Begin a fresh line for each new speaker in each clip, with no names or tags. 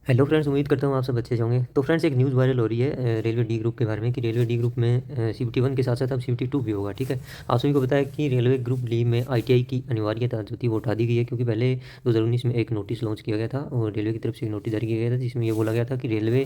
Hello friends, उम्मीद करता हूँ आप सब अच्छे से होंगे। तो फ्रेंड्स, एक न्यूज़ वायरल हो रही है रेलवे डी ग्रुप के बारे में कि रेलवे डी ग्रुप में सीबीटी 1 के साथ साथ अब सीबीटी 2 भी होगा। ठीक है, आप सभी को पता है कि रेलवे ग्रुप डी में आईटीआई की अनिवार्यता जो थी वो उठा दी गई है, क्योंकि पहले 2019 में एक नोटिस लॉन्च किया गया था और रेलवे की तरफ से एक नोटिस जारी किया गया था जिसमें ये बोला गया था कि रेलवे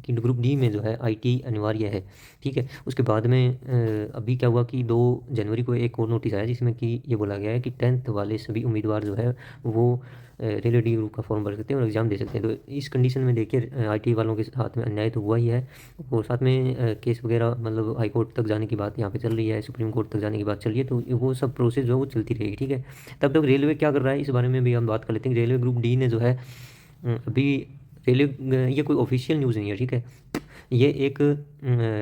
की ग्रुप डी में जो है आईटीआई अनिवार्य है। ठीक है, उसके बाद में अभी क्या हुआ कि 2 जनवरी को एक और नोटिस आया जिसमें कि ये बोला गया है कि 10th वाले सभी उम्मीदवार जो है वो रेलवे डी ग्रुप का फॉर्म भर सकते हैं और एग्ज़ाम दे सकते हैं। तो इस कंडीशन में देखिए आईटी वालों के साथ में अन्याय तो हुआ ही है, और साथ में केस वगैरह मतलब हाई कोर्ट तक जाने की बात यहाँ पे चल रही है, सुप्रीम कोर्ट तक जाने की बात चल रही है। तो वो सब प्रोसेस जो है वो चलती रहेगी। ठीक है, तब तक रेलवे क्या कर रहा है इस बारे में भी हम बात कर लेते हैं। रेलवे ग्रुप डी ने जो है अभी रेलवे, ये कोई ऑफिशियल न्यूज़ नहीं है। ठीक है, ये एक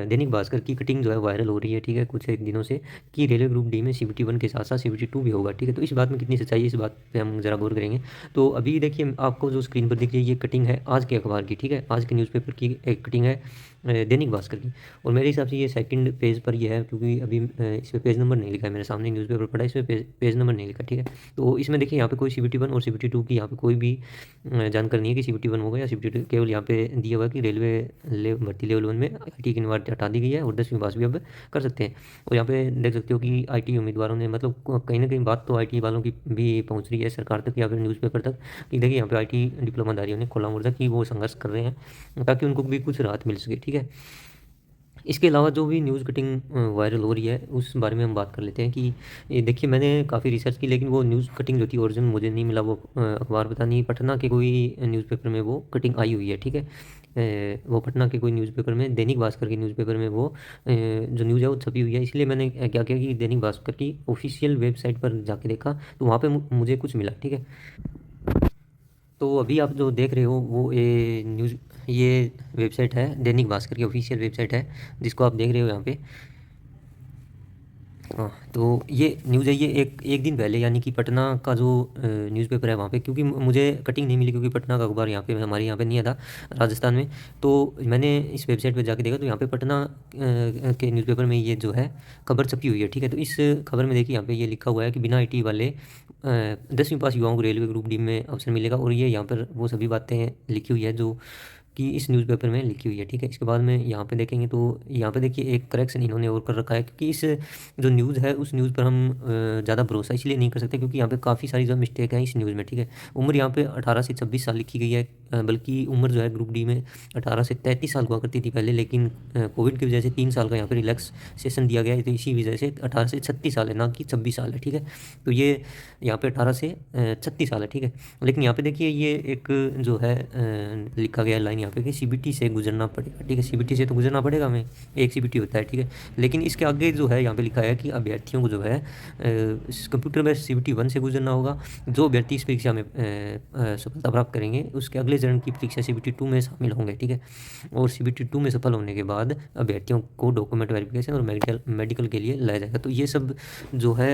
दैनिक भास्कर की कटिंग जो है वायरल हो रही है। ठीक है, कुछ एक दिनों से कि रेलवे ग्रुप डी में सीबीटी 1 के साथ साथ सीबीटी 2 भी होगा। ठीक है, तो इस बात में कितनी सच्चाई है इस बात पे हम जरा गौर करेंगे। तो अभी देखिए आपको जो स्क्रीन पर दिख रही है ये कटिंग है आज के अखबार की। ठीक है, आज के न्यूज़पेपर की एक कटिंग है दैनिक भास्कर की, और मेरे हिसाब से ये सेकंड पेज पर ये है, क्योंकि अभी इस पर पेज नंबर नहीं लिखा है। मेरे सामने न्यूज़पेपर पड़ा है, इस पर पेज नंबर नहीं लिखा। ठीक है, तो इसमें देखिए यहाँ पे कोई सीबीटी 1 और सीबीटी 2 की यहाँ पे कोई भी जानकारी नहीं है कि सीबीटी 1 होगा या सीबीटी 2। केवल यहाँ पे दिया हुआ है कि भर्ती लेवल 1 में आईटी की अनिवार्यता हटा दी गई है और 10वीं पास भी अब कर सकते हैं। और यहाँ पे देख सकते हो कि आईटी उम्मीदवारों ने मतलब कहीं ना कहीं बात तो आईटी वालों की भी पहुँच रही है सरकार तक या फिर न्यूज़पेपर तक कि देखिए यहाँ पे आईटी डिप्लोमाधारियों ने खोला मुर्दा कि वो संघर्ष कर रहे हैं ताकि उनको भी कुछ राहत मिल सके। ठीक है, इसके अलावा जो भी न्यूज़ कटिंग वायरल हो रही है उस बारे में हम बात कर लेते हैं कि ये देखिए मैंने काफ़ी रिसर्च की, लेकिन वो न्यूज़ कटिंग जो थी ओरिजिनल मुझे नहीं मिला। वो अखबार पता नहीं पटना के कोई न्यूज़पेपर में वो कटिंग आई हुई है। ठीक है, वो पटना के कोई न्यूज़पेपर में, दैनिक भास्कर के न्यूज़पेपर में वो जो न्यूज़ है वो छपी हुई है। इसलिए मैंने क्या किया कि दैनिक भास्कर की ऑफिशियल वेबसाइट पर जाके देखा तो वहाँ पे मुझे कुछ मिला। ठीक है, तो अभी आप जो देख रहे हो वो ये वेबसाइट है दैनिक भास्कर की ऑफिशियल वेबसाइट है जिसको आप देख रहे हो यहाँ पे। हाँ, तो ये न्यूज़ है, ये एक एक दिन पहले यानी कि पटना का जो न्यूज़पेपर है वहाँ पे, क्योंकि मुझे कटिंग नहीं मिली क्योंकि पटना का अखबार यहाँ पे हमारे यहाँ पे नहीं आता राजस्थान में। तो मैंने इस वेबसाइट पे जाके देखा तो यहाँ पे पटना के न्यूज़पेपर में ये जो है खबर छपी हुई है। ठीक है, तो इस खबर में देखिए यहाँ पे ये लिखा हुआ है कि बिना आईटी वाले 10वीं पास युवाओं को रेलवे ग्रुप डी में अवसर मिलेगा, और ये यहाँ पर वो सभी बातें लिखी हुई है जो कि इस न्यूज़पेपर में लिखी हुई है। ठीक है, इसके बाद में यहाँ पे देखेंगे तो यहाँ पे देखिए एक करेक्शन इन्होंने और कर रखा है, क्योंकि इस जो न्यूज़ है उस न्यूज़ पर हम ज़्यादा भरोसा इसलिए नहीं कर सकते क्योंकि यहाँ पे काफ़ी सारी जो मिस्टेक है इस न्यूज़ में। ठीक है, उम्र यहाँ पे 18 से 26 साल लिखी गई है, बल्कि उम्र जो है ग्रुप डी में 18 से 33 साल हुआ करती थी पहले, लेकिन कोविड की वजह से 3 साल का यहाँ पे रिलैक्सेशन दिया गया है, तो इसी वजह से 18 से 36 साल है, ना कि 26 साल है। ठीक है, तो ये यहाँ पे 18 से 36 साल है। ठीक है, लेकिन यहाँ पे देखिए ये एक जो है लिखा गया लाइन यहाँ पे कि सीबीटी से गुजरना पड़ेगा। ठीक है, सीबीटी से तो गुजरना पड़ेगा हमें, एक सीबीटी होता है। ठीक है, लेकिन इसके आगे जो है यहाँ पे लिखा है कि अभ्यर्थियों को जो है इस कंप्यूटर बेस्ड सीबीटी 1 से गुजरना होगा। जो अभ्यर्थी इस परीक्षा में सफलता प्राप्त करेंगे उसके अगले चरण की परीक्षा सीबीटी 2 में शामिल होंगे। ठीक है, और सीबीटी 2 में सफल होने के बाद अभ्यर्थियों को डॉक्यूमेंट वेरिफिकेशन और मेडिकल के लिए लाया जाएगा। तो ये सब जो है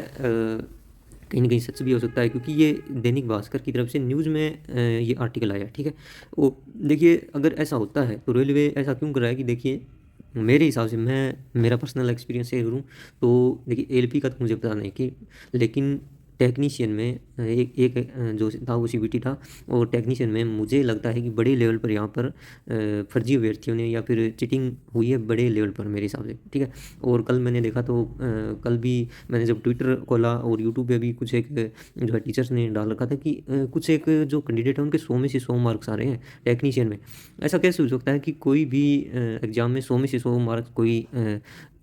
कहीं ना कहीं सच भी हो सकता है, क्योंकि ये दैनिक भास्कर की तरफ से न्यूज़ में ये आर्टिकल आया। ठीक है, वो देखिए अगर ऐसा होता है तो रेलवे ऐसा क्यों कर रहा है कि देखिए मेरे हिसाब से, मैं मेरा पर्सनल एक्सपीरियंस शेयर करूँ तो देखिए एलपी का तो मुझे पता नहीं कि, लेकिन टेक्नीशियन में एक जो था वो सीबीटी था, और टेक्नीशियन में मुझे लगता है कि बड़े लेवल पर यहाँ पर फर्जी अभ्यर्थियों ने या फिर चीटिंग हुई है बड़े लेवल पर मेरे हिसाब से। ठीक है, और कल मैंने देखा तो कल भी मैंने जब ट्विटर खोला और यूट्यूब पे भी कुछ एक जो है टीचर्स ने डाल रखा था कि कुछ एक जो कैंडिडेट है उनके 100 में से 100 मार्क्स आ रहे हैं टेक्नीशियन में। ऐसा कैसे हो सकता है कि कोई भी एग्जाम में 100 में से 100 मार्क्स कोई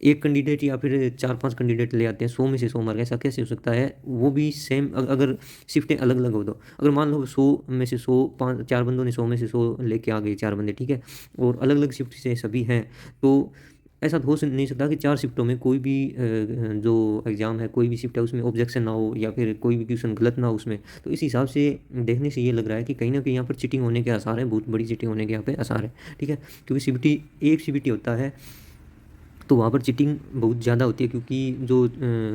एक कैंडिडेट या फिर 4-5 कैंडिडेट ले आते हैं 100 में से 100 मार्क, ऐसा कैसे हो सकता है? वो भी सेम अगर शिफ्टें अलग अलग हो तो, अगर मान लो 100 में से 100 पाँच 4 बंदों ने 100 में से 100 लेके आ गए 4 बंदे। ठीक है, और अलग अलग शिफ्ट से सभी हैं, तो ऐसा तो हो नहीं सकता कि 4 शिफ्टों में कोई भी जो एग्ज़ाम है कोई भी शिफ्ट है उसमें ऑब्जेक्शन ना हो या फिर कोई भी क्वेश्चन गलत ना हो उसमें। तो इस हिसाब से देखने से ये लग रहा है कि कहीं ना कहीं यहाँ पर चीटिंग होने के आसार है, बहुत बड़ी चीटिंग होने के यहाँ पे आसार है। ठीक है, क्योंकि सीबीटी एक सीबीटी होता है तो वहाँ पर चीटिंग बहुत ज़्यादा होती है, क्योंकि जो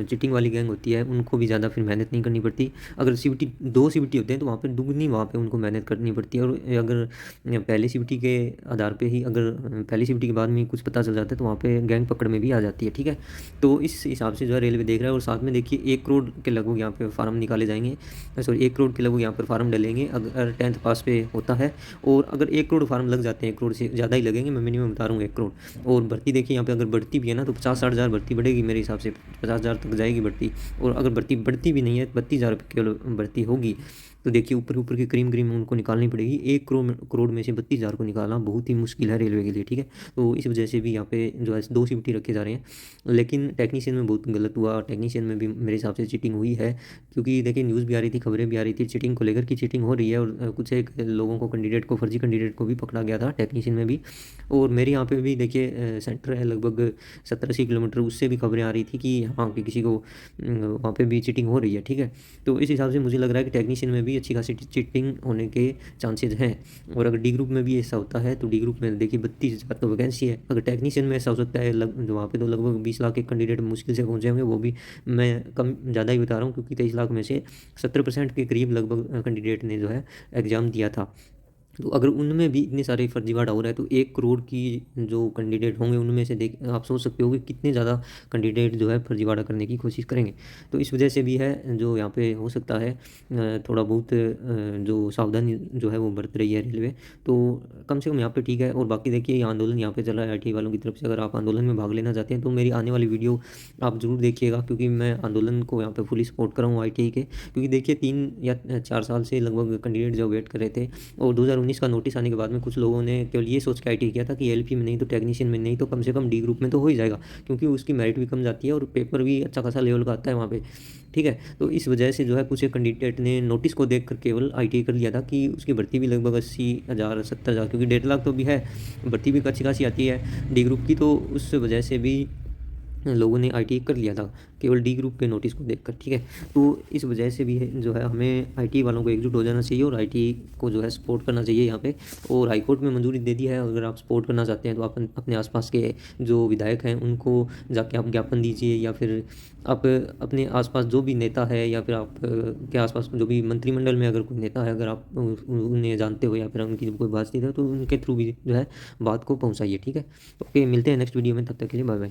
चीटिंग वाली गैंग होती है उनको भी ज़्यादा फिर मेहनत नहीं करनी पड़ती। अगर सीबीटी 2 सीबीटी होते हैं तो वहाँ पर दुगनी वहाँ पे उनको मेहनत करनी पड़ती है। और अगर पहले सीबीटी के आधार पे ही, अगर पहली सीबीटी के बाद में कुछ पता चल जाता है तो वहाँ पे गैंग पकड़ में भी आ जाती है, ठीक है। तो इस हिसाब से जो है रेलवे देख रहा है। और साथ में देखिए 1 करोड़ के लगभग यहाँ पे फार्म निकाले जाएंगे, सॉरी 1 करोड़ के लगभग यहाँ पर फार्म डलेंगे अगर 10th पास पे होता है। और अगर 1 करोड़ फार्म लग जाते हैं, 1 करोड़ से ज़्यादा ही लगेंगे, मैं मिनिमम बता रहा हूँ 1 करोड़। और भर्ती देखिए यहाँ पे अगर बढ़ती भी है ना तो 50-60 हज़ार भर्ती बढ़ेगी मेरे हिसाब से, 50 हज़ार तक जाएगी भर्ती। और अगर भर्ती बढ़ती भी नहीं है, 32 हज़ार केवल भर्ती होगी, तो देखिए ऊपर ऊपर की क्रीम उनको निकालनी पड़ेगी। 1 करोड़ में से 32 हज़ार को निकालना बहुत ही मुश्किल है रेलवे के लिए, ठीक है। तो इस वजह से भी यहाँ पे जो है 2 सीबीटी रखे जा रहे हैं। लेकिन टेक्नीशियन में बहुत गलत हुआ, टेक्नीशियन में भी मेरे हिसाब से चीटिंग हुई है। क्योंकि देखिए न्यूज़ भी आ रही थी, खबरें भी आ रही थी चीटिंग को लेकर, कि चीटिंग हो रही है। और कुछ एक लोगों को, कैंडिडेट को, फर्जी कैंडिडेट को भी पकड़ा गया था टेक्नीशियन में भी। और मेरे यहाँ पे भी देखिए सेंटर है लगभग 70-80 किलोमीटर, उससे भी खबरें आ रही थी कि हाँ कि किसी को वहाँ पे भी चीटिंग हो रही है, ठीक है। तो इस हिसाब से मुझे लग रहा है कि टेक्नीशियन में भी अच्छी खासी चीटिंग होने के चांसेज हैं। और अगर डी ग्रुप में भी ऐसा होता है तो डी ग्रुप में देखिए 32 हज़ार तो वैकेंसी है। अगर टेक्नीशियन में ऐसा हो सकता है वहाँ पे तो लगभग 20 लाख के कैंडिडेट मुश्किल से पहुँचे होंगे, वो भी मैं कम ज़्यादा ही बता रहा हूँ, क्योंकि 23 लाख में से 70% के करीब लगभग कैंडिडेट ने जो है एग्ज़ाम दिया था। तो अगर उनमें भी इतने सारे फर्जीवाड़ा हो रहा है तो 1 करोड़ की जो कैंडिडेट होंगे उनमें से देख आप सोच सकते हो कि कितने ज़्यादा कैंडिडेट जो है फर्जीवाड़ा करने की कोशिश करेंगे। तो इस वजह से भी है जो यहाँ पे हो सकता है थोड़ा बहुत जो सावधानी जो है वो बरत रही है रेलवे। तो कम से कम यहाँ पे ठीक है। और बाकी देखिए ये आंदोलन यहाँ पे चल रहा है आईटी वालों की तरफ से, अगर आप आंदोलन में भाग लेना चाहते हैं तो मेरी आने वाली वीडियो आप ज़रूर देखिएगा, क्योंकि मैं आंदोलन को यहाँ पे फुली सपोर्ट कर रहा हूँ आईटीआई के। क्योंकि देखिए 3 या 4 साल से लगभग कैंडिडेट जो वेट कर रहे थे, और 2019 का नोटिस आने के बाद में कुछ लोगों ने केवल ये सोच के आईटी किया था कि एलपी में नहीं तो टेक्नीशियन में नहीं तो कम से कम डी ग्रुप में तो हो ही जाएगा, क्योंकि उसकी मेरिट भी कम जाती है और पेपर भी अच्छा खासा लेवल का आता है वहाँ पे, ठीक है। तो इस वजह से जो है कुछ एक कैंडिडेट ने नोटिस को देख कर केवल आईटीआई कर लिया था कि उसकी भर्ती भी लगभग 80 हज़ार 70 हज़ार, क्योंकि 1.5 लाख तो भी है, भर्ती भी अच्छी खासी आती है डी ग्रुप की। तो उस वजह से भी लोगों ने आईटी कर लिया था केवल डी ग्रुप के नोटिस को देखकर, ठीक है। तो इस वजह से भी जो है हमें आईटी वालों को एकजुट हो जाना चाहिए और आईटी को जो है सपोर्ट करना चाहिए यहाँ पे। और हाईकोर्ट में मंजूरी दे दी है, अगर आप सपोर्ट करना चाहते हैं तो आप अपने आसपास के जो विधायक हैं उनको जाके आप ज्ञापन दीजिए, या फिर आप अपने आसपास जो भी नेता है, या फिर आप के आसपास जो भी मंत्रिमंडल में अगर कोई नेता है, अगर आप उन्हें जानते हो या फिर उनकी कोई बातचीत है तो उनके थ्रू भी जो है बात को पहुँचाइए, ठीक है। ओके, मिलते हैं नेक्स्ट वीडियो में, तब तक के लिए बाय बाय।